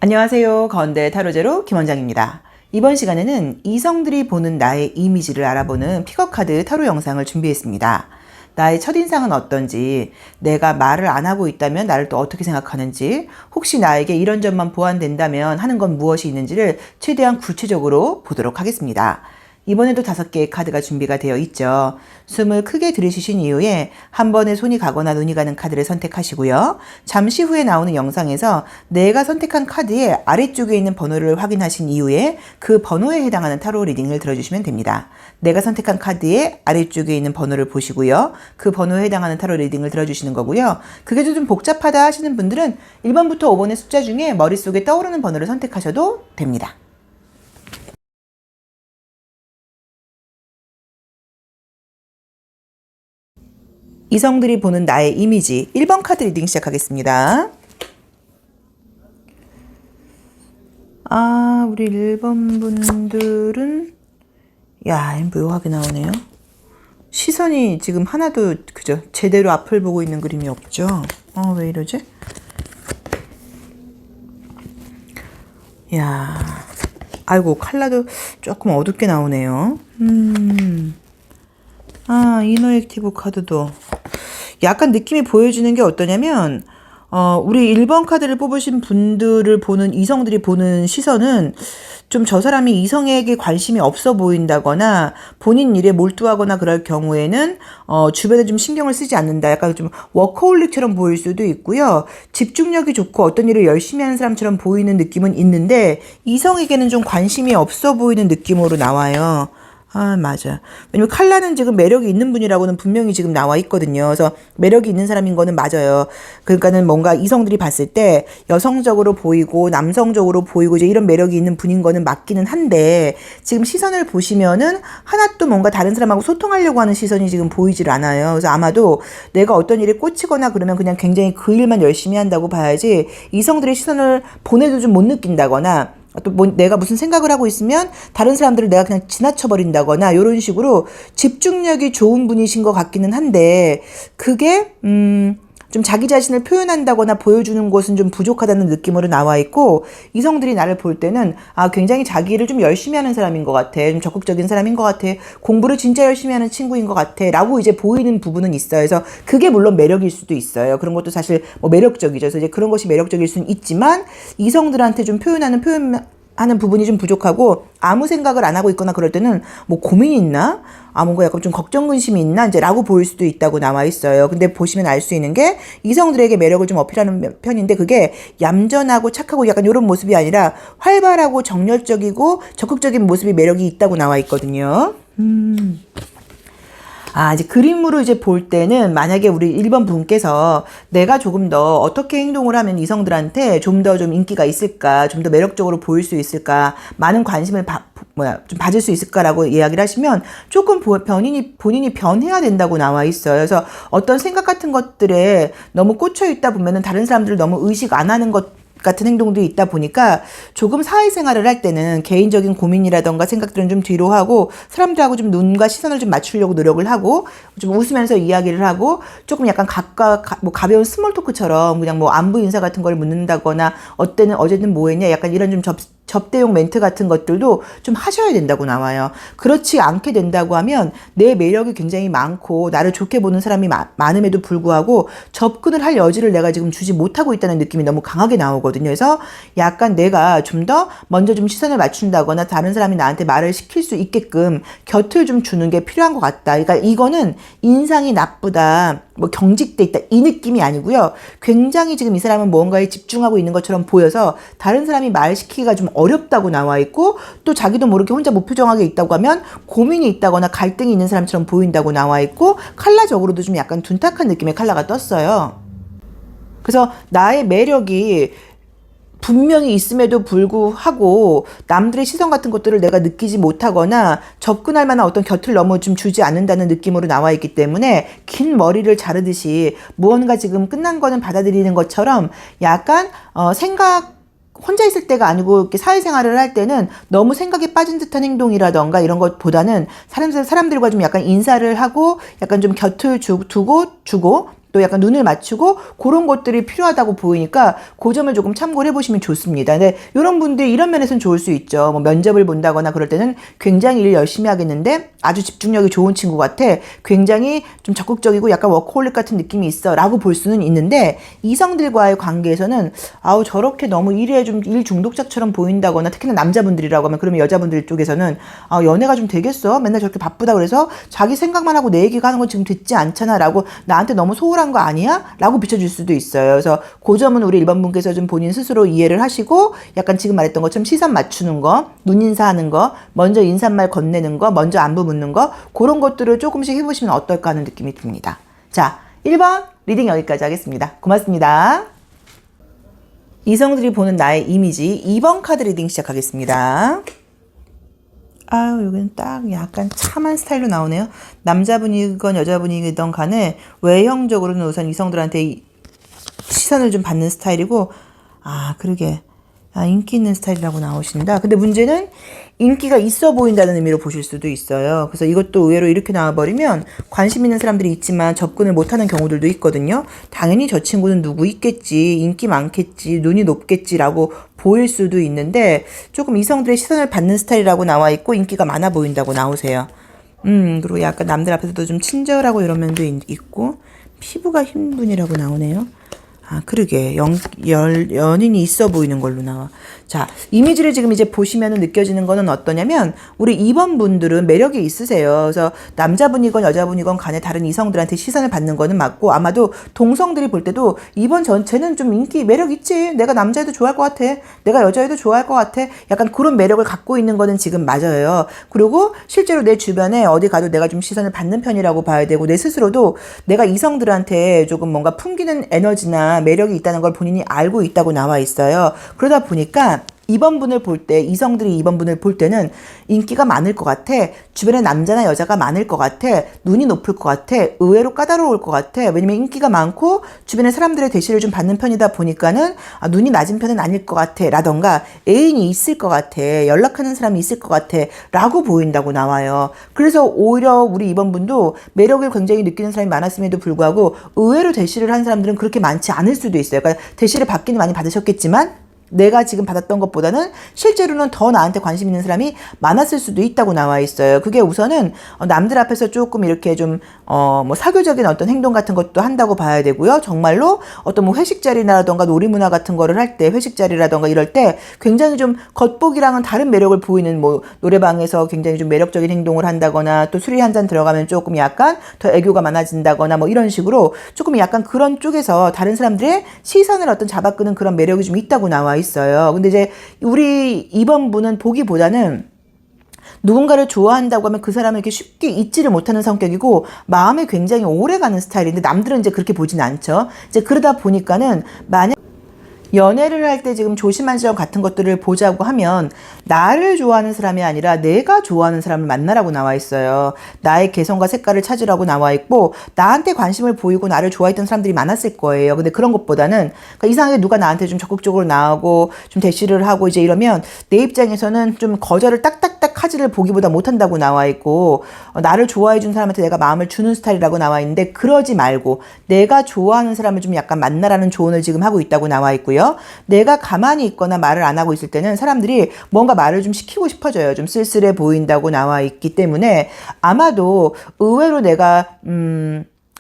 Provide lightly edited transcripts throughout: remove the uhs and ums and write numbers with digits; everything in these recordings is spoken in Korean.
안녕하세요. 건대 타로제로 김원장입니다. 이번 시간에는 이성들이 보는 나의 이미지를 알아보는 픽업카드 타로 영상을 준비했습니다. 나의 첫인상은 어떤지, 내가 말을 안 하고 있다면 나를 또 어떻게 생각하는지, 혹시 나에게 이런 점만 보완된다면 하는 건 무엇이 있는지를 최대한 구체적으로 보도록 하겠습니다. 이번에도 5개의 카드가 준비가 되어 있죠. 숨을 크게 들이쉬신 이후에 한 번에 손이 가거나 눈이 가는 카드를 선택하시고요. 잠시 후에 나오는 영상에서 내가 선택한 카드의 아래쪽에 있는 번호를 확인하신 이후에 그 번호에 해당하는 타로 리딩을 들어주시면 됩니다. 내가 선택한 카드의 아래쪽에 있는 번호를 보시고요. 그 번호에 해당하는 타로 리딩을 들어주시는 거고요. 그게 좀 복잡하다 하시는 분들은 1번부터 5번의 숫자 중에 머릿속에 떠오르는 번호를 선택하셔도 됩니다. 이성들이 보는 나의 이미지 1번 카드 리딩 시작하겠습니다. 우리 1번 분들은 묘하게 나오네요. 시선이 지금 하나도 그죠? 제대로 앞을 보고 있는 그림이 없죠? 왜 이러지? 아이고 컬러도 조금 어둡게 나오네요. 이너 액티브 카드도 약간 느낌이 보여지는 게 어떠냐면 우리 1번 카드를 뽑으신 분들을 보는 이성들이 보는 시선은 좀 저 사람이 이성에게 관심이 없어 보인다거나 본인 일에 몰두하거나 그럴 경우에는 주변에 좀 신경을 쓰지 않는다. 약간 좀 워커홀릭처럼 보일 수도 있고요. 집중력이 좋고 어떤 일을 열심히 하는 사람처럼 보이는 느낌은 있는데 이성에게는 좀 관심이 없어 보이는 느낌으로 나와요. 맞아. 왜냐면 칼라는 지금 매력이 있는 분이라고는 분명히 지금 나와 있거든요. 그래서 매력이 있는 사람인 거는 맞아요. 그러니까는 뭔가 이성들이 봤을 때 여성적으로 보이고 남성적으로 보이고 이제 이런 매력이 있는 분인 거는 맞기는 한데 지금 시선을 보시면은 하나도 뭔가 다른 사람하고 소통하려고 하는 시선이 지금 보이질 않아요. 그래서 아마도 내가 어떤 일에 꽂히거나 그러면 그냥 굉장히 그 일만 열심히 한다고 봐야지 이성들의 시선을 보내도 좀 못 느낀다거나 또 내가 무슨 생각을 하고 있으면 다른 사람들을 내가 그냥 지나쳐버린다거나 이런 식으로 집중력이 좋은 분이신 것 같기는 한데 그게 좀 자기 자신을 표현한다거나 보여주는 것은 좀 부족하다는 느낌으로 나와 있고 이성들이 나를 볼 때는 굉장히 자기 일을 좀 열심히 하는 사람인 것 같아. 좀 적극적인 사람인 것 같아. 공부를 진짜 열심히 하는 친구인 것 같아. 라고 이제 보이는 부분은 있어요. 그래서 그게 물론 매력일 수도 있어요. 그런 것도 사실 뭐 매력적이죠. 그래서 이제 그런 것이 매력적일 수는 있지만 이성들한테 좀 하는 부분이 좀 부족하고 아무 생각을 안 하고 있거나 그럴 때는 뭐 고민이 있나? 뭔가 약간 좀 걱정 근심이 있나? 이제 라고 보일 수도 있다고 나와 있어요. 근데 보시면 알 수 있는 게 이성들에게 매력을 좀 어필하는 편인데 그게 얌전하고 착하고 약간 이런 모습이 아니라 활발하고 정열적이고 적극적인 모습이 매력이 있다고 나와 있거든요. 이제 그림으로 이제 볼 때는 만약에 우리 1번 분께서 내가 조금 더 어떻게 행동을 하면 이성들한테 좀 더 좀 인기가 있을까, 좀 더 매력적으로 보일 수 있을까, 많은 관심을 좀 받을 수 있을까라고 이야기를 하시면 조금 본인이 변해야 된다고 나와 있어요. 그래서 어떤 생각 같은 것들에 너무 꽂혀 있다 보면은 다른 사람들을 너무 의식 안 하는 것 같은 행동도 있다 보니까 조금 사회생활을 할 때는 개인적인 고민이라던가 생각들은 좀 뒤로 하고 사람들하고 좀 눈과 시선을 좀 맞추려고 노력을 하고 좀 웃으면서 이야기를 하고 조금 약간 가벼운 스몰 토크처럼 그냥 뭐 안부 인사 같은 걸 묻는다거나 어제는 뭐 했냐 약간 이런 좀 접대용 멘트 같은 것들도 좀 하셔야 된다고 나와요. 그렇지 않게 된다고 하면 내 매력이 굉장히 많고 나를 좋게 보는 사람이 많음에도 불구하고 접근을 할 여지를 내가 지금 주지 못하고 있다는 느낌이 너무 강하게 나오거든요. 그래서 약간 내가 좀 더 먼저 좀 시선을 맞춘다거나 다른 사람이 나한테 말을 시킬 수 있게끔 곁을 좀 주는 게 필요한 것 같다. 그러니까 이거는 인상이 나쁘다, 뭐 경직돼 있다 이 느낌이 아니고요. 굉장히 지금 이 사람은 무언가에 집중하고 있는 것처럼 보여서 다른 사람이 말 시키기가 좀 어렵다고 나와 있고 또 자기도 모르게 혼자 무표정하게 있다고 하면 고민이 있다거나 갈등이 있는 사람처럼 보인다고 나와 있고 컬러적으로도 좀 약간 둔탁한 느낌의 컬러가 떴어요. 그래서 나의 매력이 분명히 있음에도 불구하고 남들의 시선 같은 것들을 내가 느끼지 못하거나 접근할 만한 어떤 곁을 너무 좀 주지 않는다는 느낌으로 나와 있기 때문에 긴 머리를 자르듯이 무언가 지금 끝난 거는 받아들이는 것처럼 약간 혼자 있을 때가 아니고 이렇게 사회생활을 할 때는 너무 생각에 빠진 듯한 행동이라던가 이런 것보다는 사람들과 좀 약간 인사를 하고 약간 좀 곁을 주고 또 약간 눈을 맞추고 그런 것들이 필요하다고 보이니까 그 점을 조금 참고를 해보시면 좋습니다. 근데 이런 분들이 이런 면에서는 좋을 수 있죠. 뭐 면접을 본다거나 그럴 때는 굉장히 일 열심히 하겠는데 아주 집중력이 좋은 친구 같아. 굉장히 좀 적극적이고 약간 워커홀릭 같은 느낌이 있어 라고 볼 수는 있는데 이성들과의 관계에서는 아우 저렇게 너무 일에 좀 일 중독자처럼 보인다거나 특히나 남자분들이라고 하면 그러면 여자분들 쪽에서는 아 연애가 좀 되겠어? 맨날 저렇게 바쁘다 그래서 자기 생각만 하고 내 얘기가 하는 건 지금 듣지 않잖아 라고 나한테 너무 소홀한 거 아니야? 라고 비춰줄 수도 있어요. 그래서 그 점은 우리 1번 분께서 좀 본인 스스로 이해를 하시고 약간 지금 말했던 것처럼 시선 맞추는 거, 눈인사하는 거, 먼저 인사말 건네는 거, 먼저 안부 묻는 거 그런 것들을 조금씩 해보시면 어떨까 하는 느낌이 듭니다. 자, 1번 리딩 여기까지 하겠습니다. 고맙습니다. 이성들이 보는 나의 이미지 2번 카드 리딩 시작하겠습니다. 아유 여기는 딱 약간 참한 스타일로 나오네요. 남자분이건 여자분이건 간에 외형적으로는 우선 이성들한테 시선을 좀 받는 스타일이고 아 그러게 인기 있는 스타일이라고 나오신다. 근데 문제는 인기가 있어 보인다는 의미로 보실 수도 있어요. 그래서 이것도 의외로 이렇게 나와버리면 관심 있는 사람들이 있지만 접근을 못하는 경우들도 있거든요. 당연히 저 친구는 누구 있겠지, 인기 많겠지, 눈이 높겠지라고 보일 수도 있는데 조금 이성들의 시선을 받는 스타일이라고 나와 있고 인기가 많아 보인다고 나오세요. 그리고 약간 남들 앞에서도 좀 친절하고 이런 면도 있고 피부가 흰 분이라고 나오네요. 아, 그러게. 연인이 있어 보이는 걸로 나와. 자, 이미지를 지금 이제 보시면 느껴지는 거는 어떠냐면, 우리 2번 분들은 매력이 있으세요. 그래서 남자분이건 여자분이건 간에 다른 이성들한테 시선을 받는 거는 맞고, 아마도 동성들이 볼 때도 2번 전체는 좀 인기, 매력 있지. 내가 남자애도 좋아할 것 같아. 내가 여자애도 좋아할 것 같아. 약간 그런 매력을 갖고 있는 거는 지금 맞아요. 그리고 실제로 내 주변에 어디 가도 내가 좀 시선을 받는 편이라고 봐야 되고, 내 스스로도 내가 이성들한테 조금 뭔가 풍기는 에너지나 매력이 있다는 걸 본인이 알고 있다고 나와 있어요. 그러다 보니까 2번 분을 볼 때, 이성들이 2번 분을 볼 때는 인기가 많을 것 같아. 주변에 남자나 여자가 많을 것 같아. 눈이 높을 것 같아. 의외로 까다로울 것 같아. 왜냐면 인기가 많고 주변에 사람들의 대시를 좀 받는 편이다 보니까는 눈이 낮은 편은 아닐 것 같아. 라던가 애인이 있을 것 같아. 연락하는 사람이 있을 것 같아. 라고 보인다고 나와요. 그래서 오히려 우리 2번 분도 매력을 굉장히 느끼는 사람이 많았음에도 불구하고 의외로 대시를 한 사람들은 그렇게 많지 않을 수도 있어요. 그러니까 대시를 받기는 많이 받으셨겠지만 내가 지금 받았던 것보다는 실제로는 더 나한테 관심 있는 사람이 많았을 수도 있다고 나와 있어요. 그게 우선은 남들 앞에서 조금 이렇게 좀 뭐 사교적인 어떤 행동 같은 것도 한다고 봐야 되고요. 정말로 어떤 뭐 회식 자리라던가 놀이문화 같은 거를 할 때 회식 자리라던가 이럴 때 굉장히 좀 겉보기랑은 다른 매력을 보이는 뭐 노래방에서 굉장히 좀 매력적인 행동을 한다거나 또 술이 한 잔 들어가면 조금 약간 더 애교가 많아진다거나 뭐 이런 식으로 조금 약간 그런 쪽에서 다른 사람들의 시선을 어떤 잡아끄는 그런 매력이 좀 있다고 나와 있어요. 근데 이제 우리 2번 분은 보기보다는 누군가를 좋아한다고 하면 그 사람을 이렇게 쉽게 잊지를 못하는 성격이고 마음에 굉장히 오래가는 스타일인데 남들은 이제 그렇게 보진 않죠. 이제 그러다 보니까는 만약 연애를 할 때 지금 조심한 점 같은 것들을 보자고 하면 나를 좋아하는 사람이 아니라 내가 좋아하는 사람을 만나라고 나와 있어요. 나의 개성과 색깔을 찾으라고 나와 있고 나한테 관심을 보이고 나를 좋아했던 사람들이 많았을 거예요. 근데 그런 것보다는 그러니까 이상하게 누가 나한테 좀 적극적으로 나오고 좀 대시를 하고 이제 이러면 내 입장에서는 좀 거절을 딱딱딱 하지를 보기보다 못한다고 나와 있고 나를 좋아해 준 사람한테 내가 마음을 주는 스타일이라고 나와 있는데 그러지 말고 내가 좋아하는 사람을 좀 약간 만나라는 조언을 지금 하고 있다고 나와 있고요. 내가 가만히 있거나 말을 안 하고 있을 때는 사람들이 뭔가 말을 좀 시키고 싶어져요. 좀 쓸쓸해 보인다고 나와 있기 때문에 아마도 의외로 내가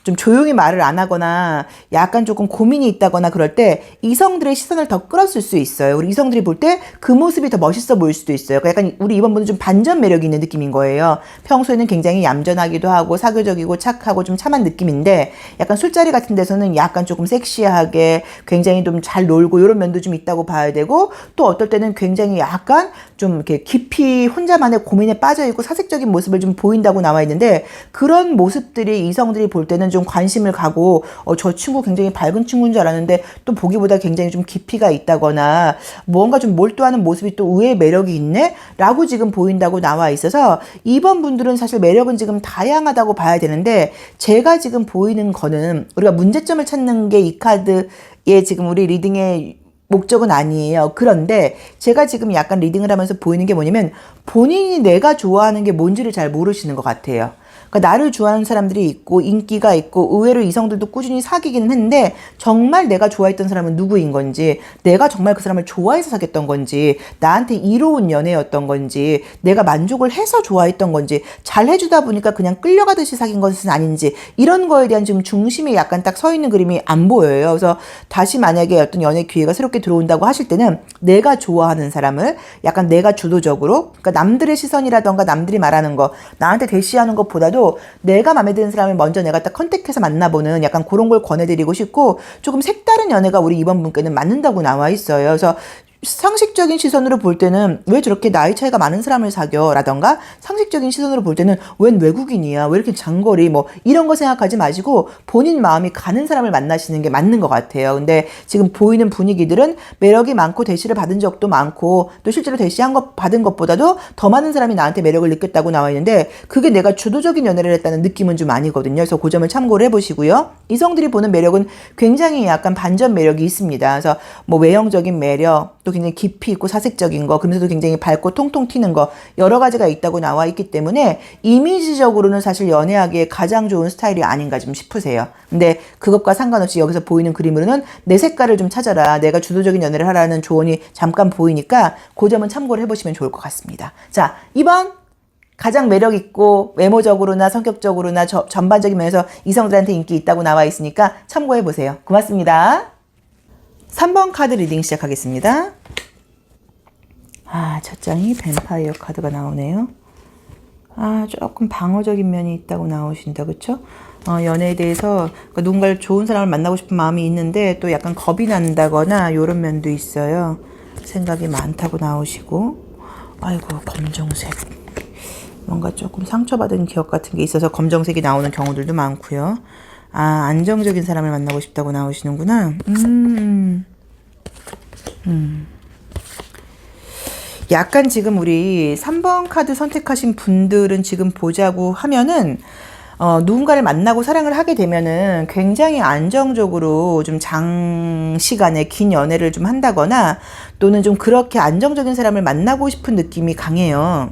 좀 조용히 말을 안 하거나 약간 조금 고민이 있다거나 그럴 때 이성들의 시선을 더 끌었을 수 있어요. 우리 이성들이 볼 때 그 모습이 더 멋있어 보일 수도 있어요. 그러니까 약간 우리 이번 분은 좀 반전 매력이 있는 느낌인 거예요. 평소에는 굉장히 얌전하기도 하고 사교적이고 착하고 좀 참한 느낌인데 약간 술자리 같은 데서는 약간 조금 섹시하게 굉장히 좀 잘 놀고 이런 면도 좀 있다고 봐야 되고 또 어떨 때는 굉장히 약간 좀 이렇게 깊이 혼자만의 고민에 빠져 있고 사색적인 모습을 좀 보인다고 나와 있는데 그런 모습들이 이성들이 볼 때는 좀 관심을 가고 저 친구 굉장히 밝은 친구인 줄 알았는데 또 보기보다 굉장히 좀 깊이가 있다거나 뭔가 좀 몰두하는 모습이 또 의외의 매력이 있네? 라고 지금 보인다고 나와 있어서 2번 분들은 사실 매력은 지금 다양하다고 봐야 되는데 제가 지금 보이는 거는 우리가 문제점을 찾는 게 이 카드의 지금 우리 리딩의 목적은 아니에요. 그런데 제가 지금 약간 리딩을 하면서 보이는 게 뭐냐면 본인이 내가 좋아하는 게 뭔지를 잘 모르시는 것 같아요. 그러니까 나를 좋아하는 사람들이 있고 인기가 있고 의외로 이성들도 꾸준히 사귀기는 했는데 정말 내가 좋아했던 사람은 누구인 건지, 내가 정말 그 사람을 좋아해서 사귀었던 건지, 나한테 이로운 연애였던 건지, 내가 만족을 해서 좋아했던 건지, 잘 해주다 보니까 그냥 끌려가듯이 사귄 것은 아닌지, 이런 거에 대한 지금 중심이 약간 딱 서 있는 그림이 안 보여요. 그래서 다시 만약에 어떤 연애 기회가 새롭게 들어온다고 하실 때는 내가 좋아하는 사람을 약간 내가 주도적으로, 그러니까 남들의 시선이라던가 남들이 말하는 거, 나한테 대시하는 것보다도 내가 마음에 드는 사람을 먼저 내가 딱 컨택해서 만나보는 약간 그런 걸 권해드리고 싶고, 조금 색다른 연애가 우리 이번 분께는 맞는다고 나와 있어요. 그래서 상식적인 시선으로 볼 때는 왜 저렇게 나이 차이가 많은 사람을 사겨? 라던가 상식적인 시선으로 볼 때는 웬 외국인이야? 왜 이렇게 장거리? 뭐 이런 거 생각하지 마시고 본인 마음이 가는 사람을 만나시는 게 맞는 것 같아요. 근데 지금 보이는 분위기들은 매력이 많고 대시를 받은 적도 많고 또 실제로 대시한 것 받은 것보다도 더 많은 사람이 나한테 매력을 느꼈다고 나와 있는데, 그게 내가 주도적인 연애를 했다는 느낌은 좀 아니거든요. 그래서 그 점을 참고를 해보시고요. 이성들이 보는 매력은 굉장히 약간 반전 매력이 있습니다. 그래서 뭐 외형적인 매력, 또 굉장히 깊이 있고 사색적인 거, 그러면서도 굉장히 밝고 통통 튀는 거, 여러 가지가 있다고 나와 있기 때문에 이미지적으로는 사실 연애하기에 가장 좋은 스타일이 아닌가 좀 싶으세요. 근데 그것과 상관없이 여기서 보이는 그림으로는 내 색깔을 좀 찾아라, 내가 주도적인 연애를 하라는 조언이 잠깐 보이니까 그 점은 참고를 해보시면 좋을 것 같습니다. 자, 2번 가장 매력있고 외모적으로나 성격적으로나 전반적인 면에서 이성들한테 인기 있다고 나와 있으니까 참고해보세요. 고맙습니다. 3번 카드 리딩 시작하겠습니다. 첫 장이 뱀파이어 카드가 나오네요. 조금 방어적인 면이 있다고 나오신다, 그쵸? 연애에 대해서 그러니까 누군가를 좋은 사람을 만나고 싶은 마음이 있는데 또 약간 겁이 난다거나 이런 면도 있어요. 생각이 많다고 나오시고, 아이고 검정색, 뭔가 조금 상처받은 기억 같은 게 있어서 검정색이 나오는 경우들도 많고요. 안정적인 사람을 만나고 싶다고 나오시는구나. 약간 지금 우리 3번 카드 선택하신 분들은 지금 보자고 하면은 누군가를 만나고 사랑을 하게 되면은 굉장히 안정적으로 좀 장시간의 긴 연애를 좀 한다거나 또는 좀 그렇게 안정적인 사람을 만나고 싶은 느낌이 강해요.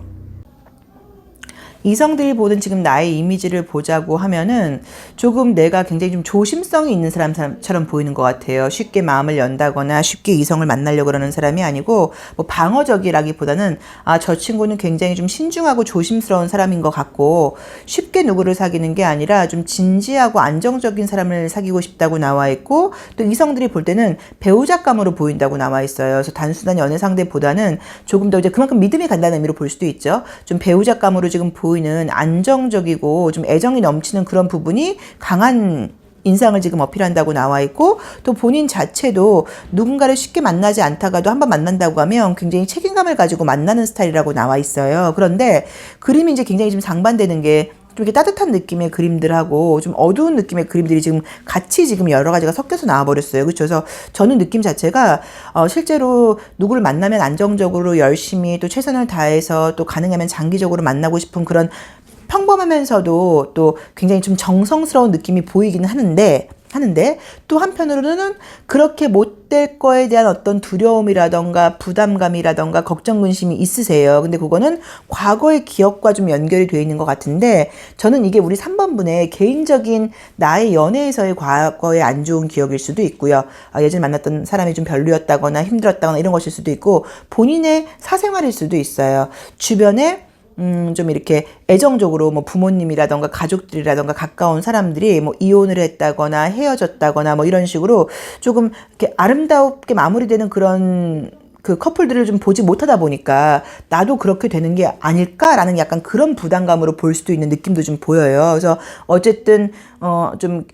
이성들이 보는 지금 나의 이미지를 보자고 하면은 조금 내가 굉장히 좀 조심성이 있는 사람처럼 보이는 것 같아요. 쉽게 마음을 연다거나 쉽게 이성을 만나려고 그러는 사람이 아니고, 뭐 방어적이라기보다는 저 친구는 굉장히 좀 신중하고 조심스러운 사람인 것 같고, 쉽게 누구를 사귀는 게 아니라 좀 진지하고 안정적인 사람을 사귀고 싶다고 나와 있고, 또 이성들이 볼 때는 배우자감으로 보인다고 나와 있어요. 그래서 단순한 연애 상대보다는 조금 더 이제 그만큼 믿음이 간다는 의미로 볼 수도 있죠. 좀 배우자감으로 지금 보이는 안정적이고 좀 애정이 넘치는 그런 부분이 강한 인상을 지금 어필한다고 나와 있고, 또 본인 자체도 누군가를 쉽게 만나지 않다가도 한번 만난다고 하면 굉장히 책임감을 가지고 만나는 스타일이라고 나와 있어요. 그런데 그림이 이제 굉장히 좀 상반되는 게, 좀 이렇게 따뜻한 느낌의 그림들하고 좀 어두운 느낌의 그림들이 지금 같이 지금 여러 가지가 섞여서 나와버렸어요. 그렇죠? 그래서 저는 느낌 자체가 실제로 누구를 만나면 안정적으로 열심히 또 최선을 다해서 또 가능하면 장기적으로 만나고 싶은 그런 평범하면서도 또 굉장히 좀 정성스러운 느낌이 보이기는 하는데 또 한편으로는 그렇게 못 될 거에 대한 어떤 두려움이라던가 부담감이라던가 걱정 근심이 있으세요. 근데 그거는 과거의 기억과 좀 연결이 되어 있는 것 같은데, 저는 이게 우리 3번 분의 개인적인 나의 연애에서의 과거의 안 좋은 기억일 수도 있고요. 예전에 만났던 사람이 좀 별로였다거나 힘들었다거나 이런 것일 수도 있고, 본인의 사생활일 수도 있어요. 주변에 좀 이렇게 애정적으로 뭐 부모님이라던가 가족들이라던가 가까운 사람들이 뭐 이혼을 했다거나 헤어졌다거나 뭐 이런 식으로 조금 이렇게 아름답게 마무리되는 그런 그 커플들을 좀 보지 못하다 보니까 나도 그렇게 되는 게 아닐까라는 약간 그런 부담감으로 볼 수도 있는 느낌도 좀 보여요. 그래서 어쨌든 좀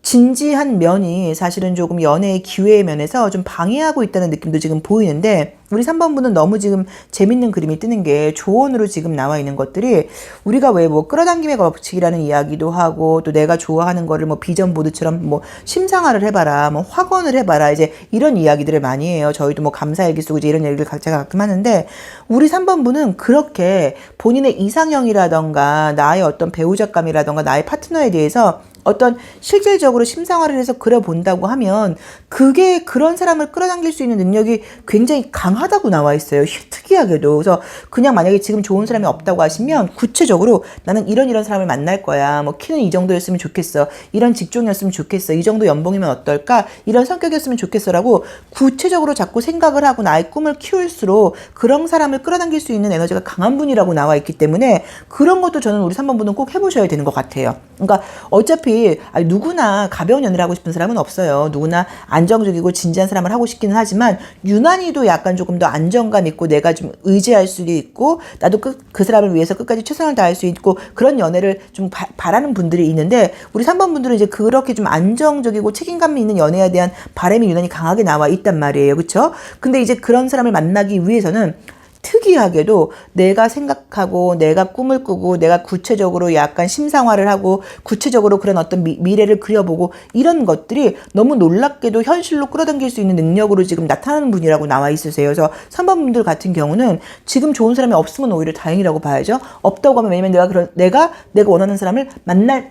진지한 면이 사실은 조금 연애의 기회의 면에서 좀 방해하고 있다는 느낌도 지금 보이는데, 우리 3번 분은 너무 지금 재밌는 그림이 뜨는 게 조언으로 지금 나와 있는 것들이, 우리가 왜 뭐 끌어당김의 법칙이라는 이야기도 하고, 또 내가 좋아하는 거를 뭐 비전 보드처럼 뭐 심상화를 해봐라, 뭐 확언을 해봐라, 이제 이런 이야기들을 많이 해요. 저희도 뭐 감사일기 쓰고 이제 이런 얘기를 제가 가끔 하는데, 우리 3번 분은 그렇게 본인의 이상형이라던가 나의 어떤 배우자감이라던가 나의 파트너에 대해서 어떤 실질적으로 심상화를 해서 그려본다고 하면 그게 그런 사람을 끌어당길 수 있는 능력이 굉장히 강하다고 나와 있어요. 특이하게도. 그래서 그냥 만약에 지금 좋은 사람이 없다고 하시면 구체적으로 나는 이런 사람을 만날 거야. 뭐 키는 이 정도였으면 좋겠어. 이런 직종이었으면 좋겠어. 이 정도 연봉이면 어떨까? 이런 성격이었으면 좋겠어라고 구체적으로 자꾸 생각을 하고 나의 꿈을 키울수록 그런 사람을 끌어당길 수 있는 에너지가 강한 분이라고 나와 있기 때문에 그런 것도 저는 우리 3번 분은 꼭 해보셔야 되는 것 같아요. 그러니까 어차피 누구나 가벼운 연애를 하고 싶은 사람은 없어요. 누구나 안정적이고 진지한 사람을 하고 싶기는 하지만 유난히도 약간 조금 더 안정감 있고 내가 좀 의지할 수도 있고 나도 그 사람을 위해서 끝까지 최선을 다할 수 있고 그런 연애를 좀 바라는 분들이 있는데 우리 3번 분들은 이제 그렇게 좀 안정적이고 책임감이 있는 연애에 대한 바람이 유난히 강하게 나와 있단 말이에요. 그렇죠? 근데 이제 그런 사람을 만나기 위해서는 특이하게도 내가 생각하고 내가 꿈을 꾸고 내가 구체적으로 약간 심상화를 하고 구체적으로 그런 어떤 미래를 그려보고 이런 것들이 너무 놀랍게도 현실로 끌어당길 수 있는 능력으로 지금 나타나는 분이라고 나와 있으세요. 그래서 3번 분들 같은 경우는 지금 좋은 사람이 없으면 오히려 다행이라고 봐야죠. 없다고 하면 왜냐면 내가 원하는 사람을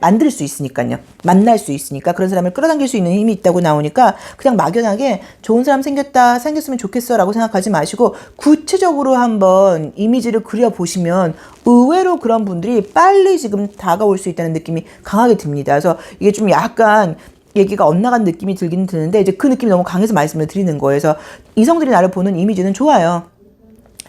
만들 수 있으니까요. 만날 수 있으니까 그런 사람을 끌어당길 수 있는 힘이 있다고 나오니까 그냥 막연하게 좋은 사람 생겼으면 좋겠어 라고 생각하지 마시고 구체적으로 한번 이미지를 그려보시면 의외로 그런 분들이 빨리 지금 다가올 수 있다는 느낌이 강하게 듭니다. 그래서 이게 좀 약간 얘기가 엇나간 느낌이 들긴 드는데 이제 그 느낌이 너무 강해서 말씀을 드리는 거예요. 그래서 이성들이 나를 보는 이미지는 좋아요.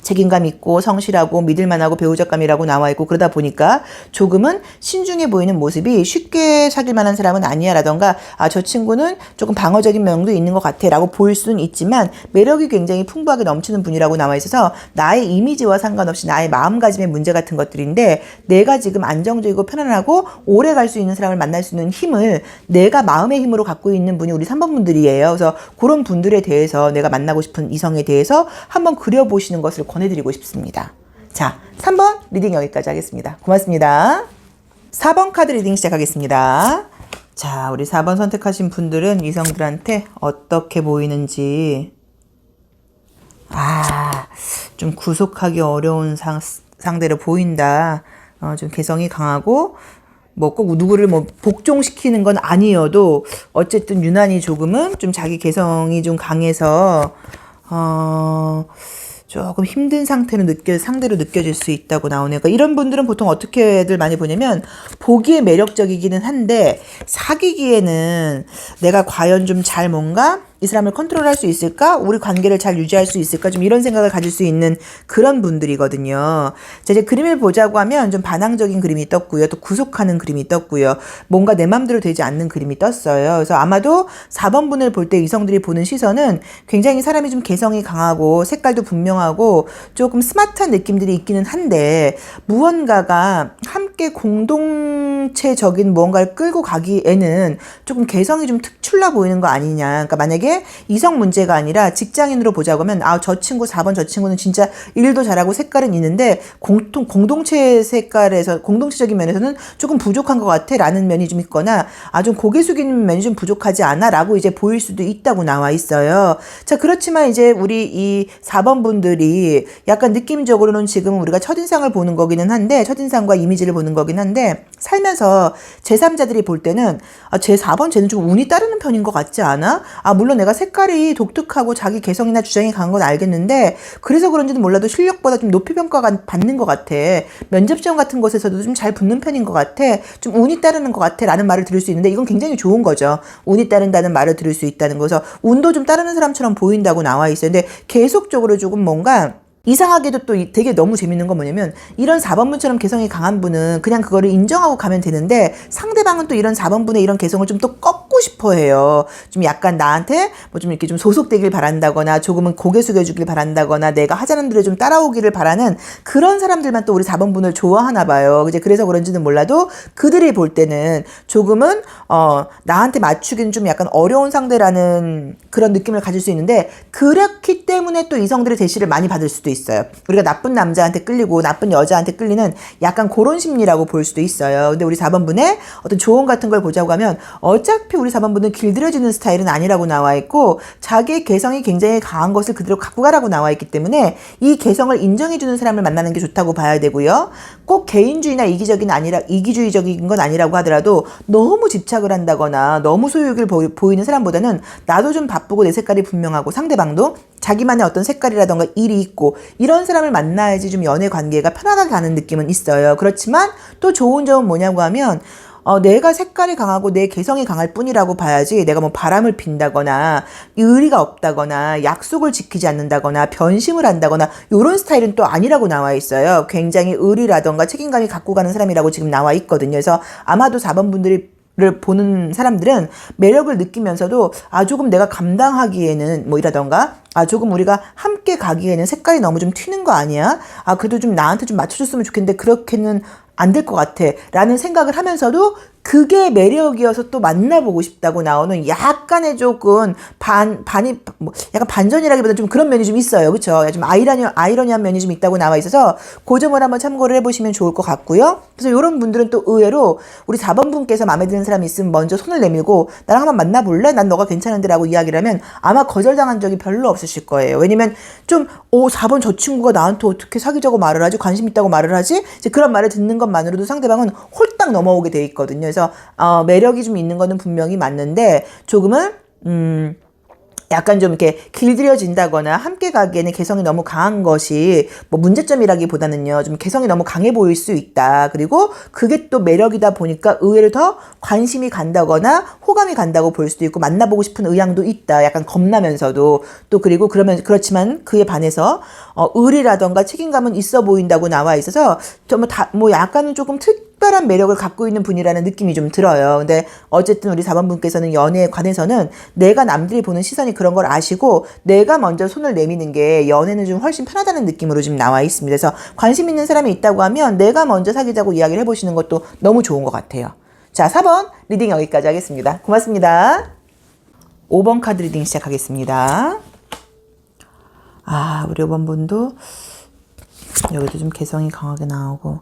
책임감 있고 성실하고 믿을만하고 배우자감이라고 나와 있고 그러다 보니까 조금은 신중해 보이는 모습이 쉽게 사귈 만한 사람은 아니야 라던가 저 친구는 조금 방어적인 면도 있는 것 같아 라고 보일 수는 있지만 매력이 굉장히 풍부하게 넘치는 분이라고 나와 있어서 나의 이미지와 상관없이 나의 마음가짐의 문제 같은 것들인데 내가 지금 안정적이고 편안하고 오래 갈 수 있는 사람을 만날 수 있는 힘을 내가 마음의 힘으로 갖고 있는 분이 우리 3번 분들이에요. 그래서 그런 분들에 대해서 내가 만나고 싶은 이성에 대해서 한번 그려보시는 것을 권해드리고 싶습니다. 자, 3번 리딩 여기까지 하겠습니다. 고맙습니다. 4번 카드 리딩 시작하겠습니다. 자, 우리 4번 선택하신 분들은 이성들한테 어떻게 보이는지 좀 구속하기 어려운 상대로 보인다. 좀 개성이 강하고 뭐 꼭 누구를 복종시키는 건 아니어도 어쨌든 유난히 조금은 좀 자기 개성이 좀 강해서 조금 힘든 상태로 상대로 느껴질 수 있다고 나오네요. 그러니까 이런 분들은 보통 어떻게들 많이 보냐면 보기에 매력적이기는 한데 사귀기에는 내가 과연 좀 잘 뭔가 이 사람을 컨트롤할 수 있을까? 우리 관계를 잘 유지할 수 있을까? 좀 이런 생각을 가질 수 있는 그런 분들이거든요. 자, 이제 그림을 보자고 하면 좀 반항적인 그림이 떴고요. 또 구속하는 그림이 떴고요. 뭔가 내 맘대로 되지 않는 그림이 떴어요. 그래서 아마도 4번 분을 볼 때 이성들이 보는 시선은 굉장히 사람이 좀 개성이 강하고 색깔도 분명하고 조금 스마트한 느낌들이 있기는 한데 무언가가 함께 공동체적인 무언가를 끌고 가기에는 조금 개성이 좀 특출나 보이는 거 아니냐. 그러니까 만약에 이성 문제가 아니라 직장인으로 보자고 하면 저 친구 4번 저 친구는 진짜 일도 잘하고 색깔은 있는데 공동체 색깔에서 공동체적인 면에서는 조금 부족한 것 같아 라는 면이 좀 있거나 좀 고개 숙이는 면이 좀 부족하지 않아 라고 이제 보일 수도 있다고 나와 있어요. 자, 그렇지만 이제 우리 이 4번 분들이 약간 느낌적으로는 지금 우리가 첫인상을 보는 거기는 한데 첫인상과 이미지를 보는 거긴 한데 살면서 제3자들이 볼 때는 제 4번 쟤는 좀 운이 따르는 편인 것 같지 않아? 물론 내가 색깔이 독특하고 자기 개성이나 주장이 강한 건 알겠는데 그래서 그런지는 몰라도 실력보다 좀 높이 평가가 받는 것 같아. 면접 시험 같은 곳에서도 좀 잘 붙는 편인 것 같아. 좀 운이 따르는 것 같아 라는 말을 들을 수 있는데 이건 굉장히 좋은 거죠. 운이 따른다는 말을 들을 수 있다는 거서 운도 좀 따르는 사람처럼 보인다고 나와 있어요. 근데 계속적으로 조금 뭔가 이상하게도 또 되게 너무 재밌는 건 뭐냐면 이런 4번분처럼 개성이 강한 분은 그냥 그거를 인정하고 가면 되는데 상대방은 또 이런 4번분의 이런 개성을 좀 또 꺾고 싶어 해요. 좀 약간 나한테 뭐 좀 이렇게 좀 소속되길 바란다거나 조금은 고개 숙여주길 바란다거나 내가 하자는 대로 좀 따라오기를 바라는 그런 사람들만 또 우리 4번분을 좋아하나 봐요. 이제 그래서 그런지는 몰라도 그들이 볼 때는 조금은 나한테 맞추기는 좀 약간 어려운 상대라는 그런 느낌을 가질 수 있는데 그렇기 때문에 또 이성들의 대시를 많이 받을 수도 있어요. 우리가 나쁜 남자한테 끌리고 나쁜 여자한테 끌리는 약간 그런 심리라고 볼 수도 있어요. 근데 우리 4번분의 어떤 조언 같은 걸 보자고 하면 어차피 우리 4번분은 길들여지는 스타일은 아니라고 나와 있고 자기의 개성이 굉장히 강한 것을 그대로 갖고 가라고 나와 있기 때문에 이 개성을 인정해주는 사람을 만나는 게 좋다고 봐야 되고요. 꼭 개인주의나 이기주의적인 건 아니라고 하더라도 너무 집착을 한다거나 너무 소유욕을 보이는 사람보다는 나도 좀 바쁘고 내 색깔이 분명하고 상대방도 자기만의 어떤 색깔이라던가 일이 있고 이런 사람을 만나야지 좀 연애 관계가 편안하게 가는 느낌은 있어요. 그렇지만 또 좋은 점은 뭐냐고 하면 내가 색깔이 강하고 내 개성이 강할 뿐이라고 봐야지 내가 뭐 바람을 핀다거나 의리가 없다거나 약속을 지키지 않는다거나 변심을 한다거나 이런 스타일은 또 아니라고 나와 있어요. 굉장히 의리라던가 책임감이 갖고 가는 사람이라고 지금 나와 있거든요. 그래서 아마도 4번 분들이 를 보는 사람들은 매력을 느끼면서도 조금 내가 감당하기에는 뭐 이라던가 조금 우리가 함께 가기에는 색깔이 너무 좀 튀는 거 아니야? 그래도 좀 나한테 좀 맞춰줬으면 좋겠는데 그렇게는 안 될 것 같아 라는 생각을 하면서도 그게 매력이어서 또 만나보고 싶다고 나오는 약간의 조금 약간 반전이라기보다 좀 그런 면이 좀 있어요. 그쵸? 좀 아이러니한 면이 좀 있다고 나와 있어서 그 점을 한번 참고를 해보시면 좋을 것 같고요. 그래서 이런 분들은 또 의외로 우리 4번 분께서 마음에 드는 사람이 있으면 먼저 손을 내밀고 나랑 한번 만나볼래? 난 너가 괜찮은데 라고 이야기를 하면 아마 거절당한 적이 별로 없으실 거예요. 왜냐면 좀 4번 저 친구가 나한테 어떻게 사귀자고 말을 하지? 관심 있다고 말을 하지? 이제 그런 말을 듣는 것만으로도 상대방은 홀딱 넘어오게 돼 있거든요. 그래서 매력이 좀 있는 거는 분명히 맞는데 조금은 약간 좀 이렇게 길들여진다거나 함께 가기에는 개성이 너무 강한 것이 뭐 문제점이라기보다는요, 좀 개성이 너무 강해 보일 수 있다. 그리고 그게 또 매력이다 보니까 의외로 더 관심이 간다거나 호감이 간다고 볼 수도 있고 만나보고 싶은 의향도 있다. 약간 겁나면서도 또 그리고 그렇지만 그에 반해서 의리라던가 책임감은 있어 보인다고 나와 있어서 뭐 약간은 조금 특별한 매력을 갖고 있는 분이라는 느낌이 좀 들어요. 근데 어쨌든 우리 4번 분께서는 연애에 관해서는 내가 남들이 보는 시선이 그런 걸 아시고 내가 먼저 손을 내미는 게 연애는 좀 훨씬 편하다는 느낌으로 지금 나와 있습니다. 그래서 관심 있는 사람이 있다고 하면 내가 먼저 사귀자고 이야기를 해보시는 것도 너무 좋은 것 같아요. 자, 4번 리딩 여기까지 하겠습니다. 고맙습니다. 5번 카드 리딩 시작하겠습니다. 우리 5번 분도 여기도 좀 개성이 강하게 나오고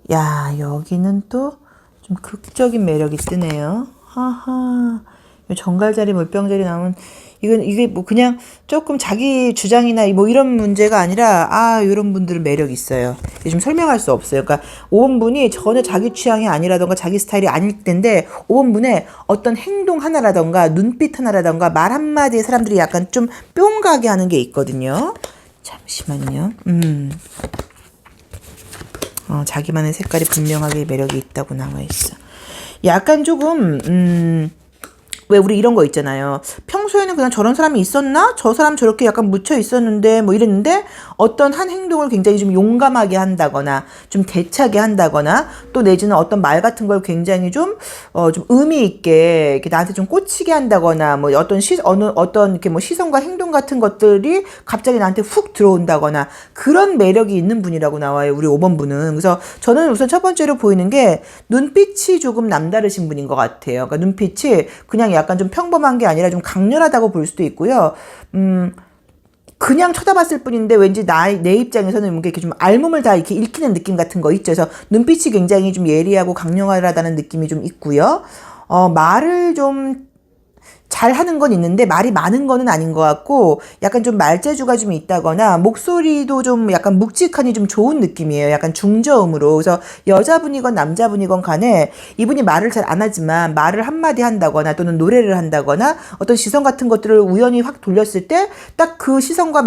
여기는 또 좀 극적인 매력이 뜨네요. 하하. 정갈자리 물병자리 나오면 이게 뭐 그냥 조금 자기 주장이나 뭐 이런 문제가 아니라 이런 분들은 매력이 있어요. 이게 좀 설명할 수 없어요. 그러니까 5번 분이 전혀 자기 취향이 아니라던가 자기 스타일이 아닐 텐데 5번 분의 어떤 행동 하나라던가 눈빛 하나라던가 말 한마디에 사람들이 약간 좀 뿅 가게 하는 게 있거든요. 잠시만요. 자기만의 색깔이 분명하게 매력이 있다고 나와 있어. 약간 조금 왜 우리 이런 거 있잖아요. 평소에는 그냥 저런 사람이 있었나? 저 사람 저렇게 약간 묻혀 있었는데 뭐 이랬는데 어떤 한 행동을 굉장히 좀 용감하게 한다거나 좀 대차게 한다거나 또 내지는 어떤 말 같은 걸 굉장히 좀 의미 있게 이렇게 나한테 좀 꽂히게 한다거나 뭐 어떤 이렇게 뭐 시선과 행동 같은 것들이 갑자기 나한테 훅 들어온다거나 그런 매력이 있는 분이라고 나와요. 우리 5번 분은. 그래서 저는 우선 첫 번째로 보이는 게 눈빛이 조금 남다르신 분인 것 같아요. 그러니까 눈빛이 그냥 약간 좀 평범한 게 아니라 좀 강렬하다고 볼 수도 있고요. 그냥 쳐다봤을 뿐인데 왠지 내 입장에서는 이렇게 좀 알몸을 다 이렇게 읽히는 느낌 같은 거 있죠. 그래서 눈빛이 굉장히 좀 예리하고 강렬하다는 느낌이 좀 있고요. 말을 좀 잘하는 건 있는데 말이 많은 거는 아닌 것 같고 약간 좀 말재주가 좀 있다거나 목소리도 좀 약간 묵직하니 좀 좋은 느낌이에요. 약간 중저음으로. 그래서 여자분이건 남자분이건 간에 이분이 말을 잘 안 하지만 말을 한마디 한다거나 또는 노래를 한다거나 어떤 시선 같은 것들을 우연히 확 돌렸을 때 딱 그 시선과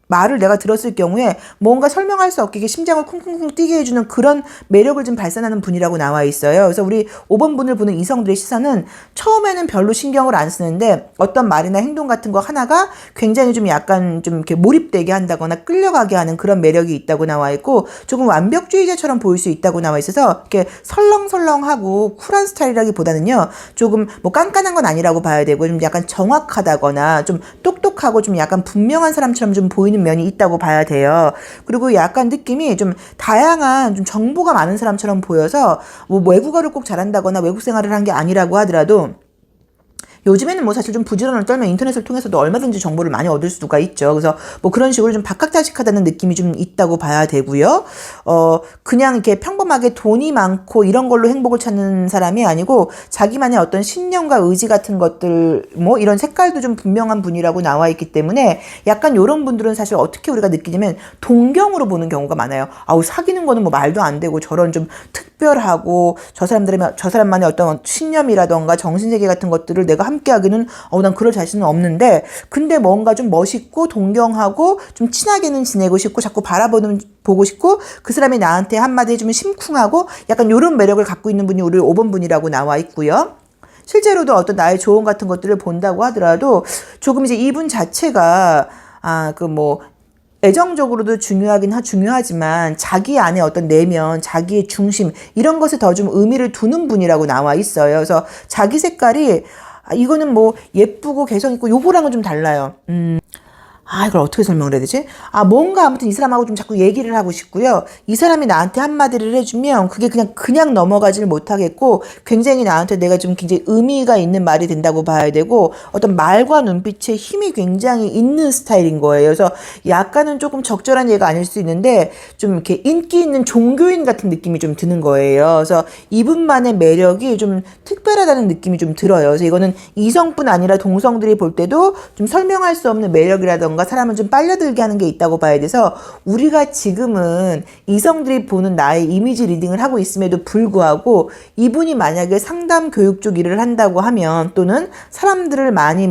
말을 내가 들었을 경우에 뭔가 설명할 수 없게 심장을 쿵쿵쿵 뛰게 해주는 그런 매력을 좀 발산하는 분이라고 나와 있어요. 그래서 우리 5번 분을 보는 이성들의 시선은 처음에는 별로 신경을 안 쓰는데 어떤 말이나 행동 같은 거 하나가 굉장히 좀 약간 좀 이렇게 몰입되게 한다거나 끌려가게 하는 그런 매력이 있다고 나와 있고 조금 완벽주의자처럼 보일 수 있다고 나와 있어서 이렇게 설렁설렁하고 쿨한 스타일이라기보다는요 조금 뭐 깐깐한 건 아니라고 봐야 되고 좀 약간 정확하다거나 좀 똑똑하고 좀 약간 분명한 사람처럼 좀 보이는 면이 있다고 봐야 돼요. 그리고 약간 느낌이 좀 다양한 좀 정보가 많은 사람처럼 보여서 뭐 외국어를 꼭 잘한다거나 외국 생활을 한 게 아니라고 하더라도 요즘에는 뭐 사실 좀 부지런을 떨면 인터넷을 통해서도 얼마든지 정보를 많이 얻을 수가 있죠. 그래서 뭐 그런 식으로 좀 박학다식하다는 느낌이 좀 있다고 봐야 되고요. 그냥 이렇게 평범하게 돈이 많고 이런 걸로 행복을 찾는 사람이 아니고 자기만의 어떤 신념과 의지 같은 것들 뭐 이런 색깔도 좀 분명한 분이라고 나와 있기 때문에 약간 이런 분들은 사실 어떻게 우리가 느끼냐면 동경으로 보는 경우가 많아요. 아우 사귀는 거는 뭐 말도 안 되고 저런 좀 특별하고 저 사람만의 어떤 신념이라던가 정신세계 같은 것들을 내가 함께하기는 난 그럴 자신은 없는데 근데 뭔가 좀 멋있고 동경하고 좀 친하게는 지내고 싶고 자꾸 보고 싶고 그 사람이 나한테 한마디 해주면 심쿵하고 약간 이런 매력을 갖고 있는 분이 우리 5번 분이라고 나와 있고요. 실제로도 어떤 나의 조언 같은 것들을 본다고 하더라도 조금 이제 이분 자체가 애정적으로도 중요하지만 자기 안에 어떤 내면, 자기의 중심 이런 것에 더 좀 의미를 두는 분이라고 나와 있어요. 그래서 자기 색깔이 이거는 뭐 예쁘고 개성 있고 요거랑은 좀 달라요. 이걸 어떻게 설명을 해야 되지? 뭔가 아무튼 이 사람하고 좀 자꾸 얘기를 하고 싶고요. 이 사람이 나한테 한마디를 해주면 그게 그냥 넘어가지를 못하겠고 굉장히 나한테 내가 좀 굉장히 의미가 있는 말이 된다고 봐야 되고 어떤 말과 눈빛에 힘이 굉장히 있는 스타일인 거예요. 그래서 약간은 조금 적절한 예가 아닐 수 있는데 좀 이렇게 인기 있는 종교인 같은 느낌이 좀 드는 거예요. 그래서 이분만의 매력이 좀 특별하다는 느낌이 좀 들어요. 그래서 이거는 이성뿐 아니라 동성들이 볼 때도 좀 설명할 수 없는 매력이라던가 사람을 좀 빨려들게 하는 게 있다고 봐야 돼서 우리가 지금은 이성들이 보는 나의 이미지 리딩을 하고 있음에도 불구하고 이분이 만약에 상담 교육 쪽 일을 한다고 하면 또는 사람들을 많이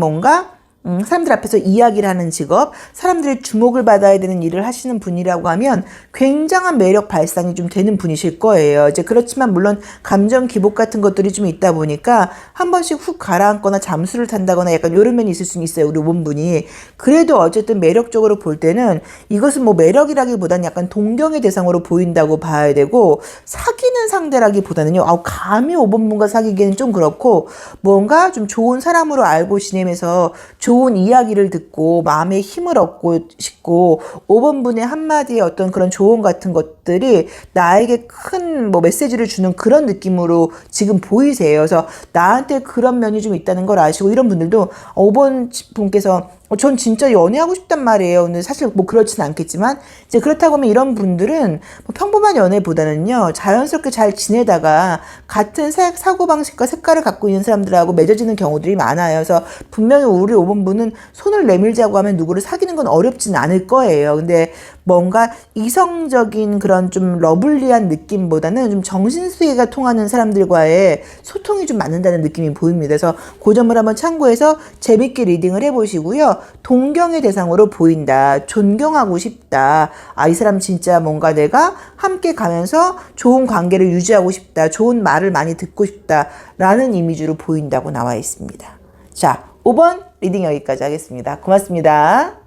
사람들 앞에서 이야기를 하는 직업, 사람들의 주목을 받아야 되는 일을 하시는 분이라고 하면 굉장한 매력 발산이 좀 되는 분이실 거예요. 이제 그렇지만 물론 감정 기복 같은 것들이 좀 있다 보니까 한 번씩 훅 가라앉거나 잠수를 탄다거나 약간 이런 면이 있을 수는 있어요. 우리 원분이. 그래도 어쨌든 매력적으로 볼 때는 이것은 뭐 매력이라기보다는 약간 동경의 대상으로 보인다고 봐야 되고 사귀는 상대라기보다는요. 감히 5번분과 사귀기에는 좀 그렇고 뭔가 좀 좋은 사람으로 알고 지내면서 좋은 이야기를 듣고 마음에 힘을 얻고 싶고 5번 분의 한마디의 어떤 그런 조언 같은 것들이 나에게 큰 메시지를 주는 그런 느낌으로 지금 보이세요. 그래서 나한테 그런 면이 좀 있다는 걸 아시고 이런 분들도 5번 분께서 전 진짜 연애하고 싶단 말이에요. 근데 사실 그렇진 않겠지만 이제 그렇다고 하면 이런 분들은 평범한 연애보다는요 자연스럽게 잘 지내다가 같은 사고방식과 색깔을 갖고 있는 사람들하고 맺어지는 경우들이 많아요. 그래서 분명히 우리 5번 분은 손을 내밀자고 하면 누구를 사귀는 건 어렵진 않을 거예요. 근데 뭔가 이성적인 그런 좀 러블리한 느낌보다는 좀 정신수계가 통하는 사람들과의 소통이 좀 맞는다는 느낌이 보입니다. 그래서 그 점을 한번 참고해서 재밌게 리딩을 해보시고요. 동경의 대상으로 보인다. 존경하고 싶다. 이 사람 진짜 뭔가 내가 함께 가면서 좋은 관계를 유지하고 싶다. 좋은 말을 많이 듣고 싶다. 라는 이미지로 보인다고 나와 있습니다. 자, 5번 리딩 여기까지 하겠습니다. 고맙습니다.